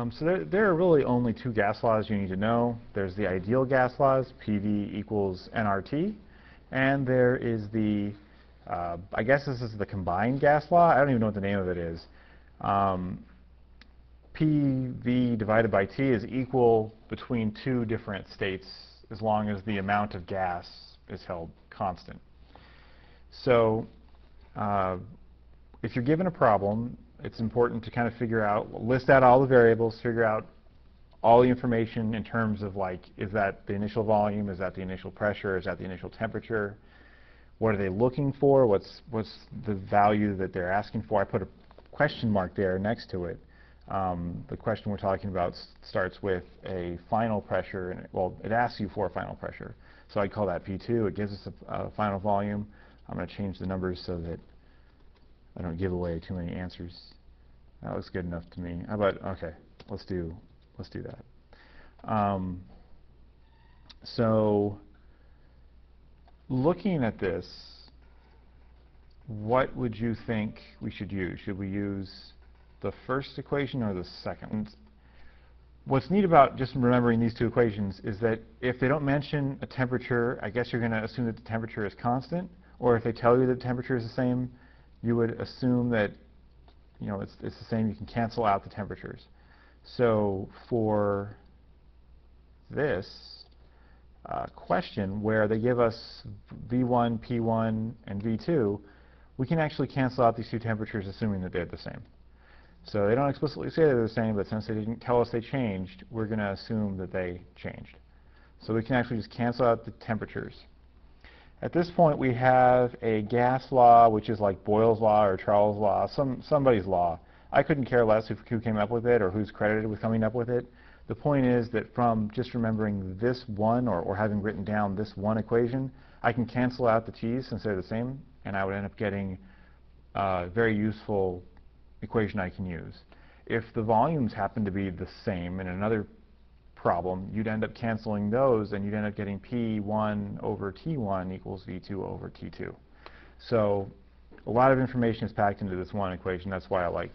There are really only two gas laws you need to know. There's the ideal gas laws, PV equals nRT, and there is the, I guess this is the combined gas law. I don't even know what the name of it is. PV divided by T is equal between two different states as long as the amount of gas is held constant. So if you're given a problem, it's important to kind of figure out, list out all the variables, figure out all the information in terms of, like, is that the initial volume, is that the initial pressure, is that the initial temperature, what are they looking for, what's the value that they're asking for. I put a question mark there next to it. The question we're talking about starts with a final pressure, and it asks you for a final pressure. So I'd call that P2. It gives us a final volume. I'm going to change the numbers so that I don't give away too many answers. That looks good enough to me. How about, okay, let's do that. So looking at this, what would you think we should use? Should we use the first equation or the second? What's neat about just remembering these two equations is that if they don't mention a temperature, I guess you're going to assume that the temperature is constant, or if they tell you that the temperature is the same, you would assume that, you know, it's the same. You can cancel out the temperatures. So for this question, where they give us V1, P1, and V2, we can actually cancel out these two temperatures assuming that they're the same. So they don't explicitly say they're the same, but since they didn't tell us they changed, we're going to assume that they changed. So we can actually just cancel out the temperatures. At this point, we have a gas law, which is like Boyle's law or Charles' law, somebody's law. I couldn't care less who came up with it or who's credited with coming up with it. The point is that from just remembering this one or having written down this one equation, I can cancel out the t's since they're the same, and I would end up getting a very useful equation I can use. If the volumes happen to be the same in another problem, you'd end up canceling those, and you'd end up getting P1 over T1 equals V2 over T2. So a lot of information is packed into this one equation. That's why I like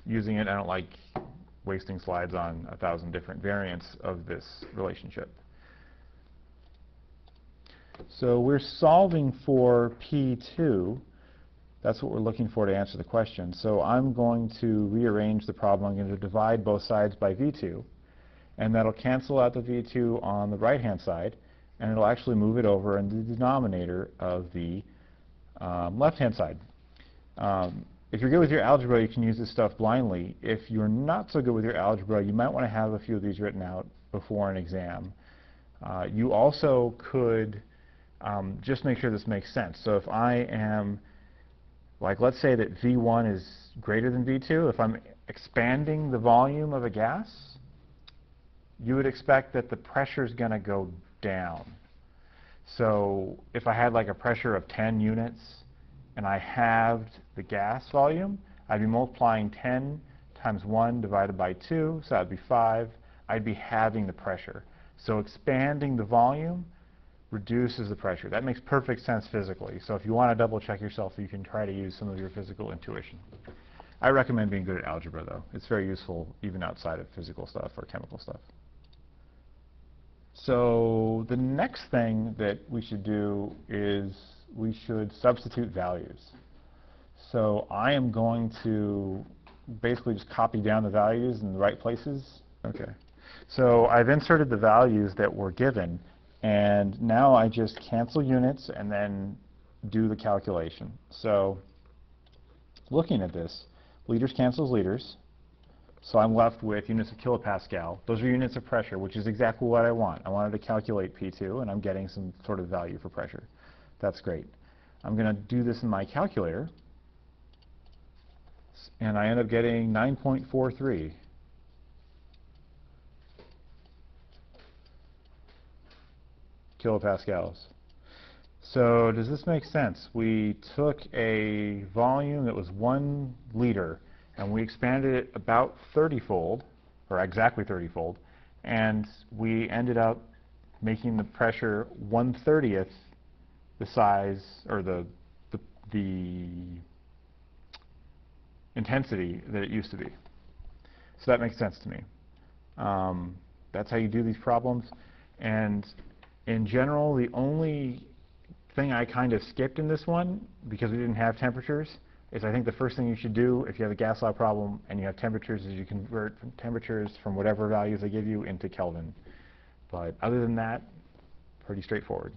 using it. I don't like wasting slides on 1,000 different variants of this relationship. So we're solving for P2. That's what we're looking for to answer the question. So I'm going to rearrange the problem. I'm going to divide both sides by V2. And that'll cancel out the V2 on the right-hand side, and it'll actually move it over in the denominator of the left-hand side. If you're good with your algebra, you can use this stuff blindly. If you're not so good with your algebra, you might want to have a few of these written out before an exam. You also could just make sure this makes sense. So if I am, like, let's say that V1 is greater than V2, if I'm expanding the volume of a gas, you would expect that the pressure is going to go down. So if I had like a pressure of 10 units and I halved the gas volume, I'd be multiplying 10 times 1 divided by 2, so that would be 5. I'd be halving the pressure. So expanding the volume reduces the pressure. That makes perfect sense physically. So if you want to double check yourself, you can try to use some of your physical intuition. I recommend being good at algebra, though. It's very useful even outside of physical stuff or chemical stuff. So the next thing that we should do is we should substitute values. So I am going to basically just copy down the values in the right places. Okay. So I've inserted the values that were given, and now I just cancel units and then do the calculation. So looking at this, liters cancels liters. So I'm left with units of kilopascal. Those are units of pressure, which is exactly what I want. I wanted to calculate P2, and I'm getting some sort of value for pressure. That's great. I'm going to do this in my calculator, and I end up getting 9.43. kilopascals. So does this make sense? We took a volume that was 1 liter, and we expanded it about 30-fold, or exactly 30-fold, and we ended up making the pressure 1/30th the size, or the intensity that it used to be. So that makes sense to me. That's how you do these problems. And in general, the only thing I kind of skipped in this one, because we didn't have temperatures, is I think the first thing you should do if you have a gas law problem and you have temperatures is you convert from temperatures from whatever values they give you into Kelvin. But other than that, pretty straightforward.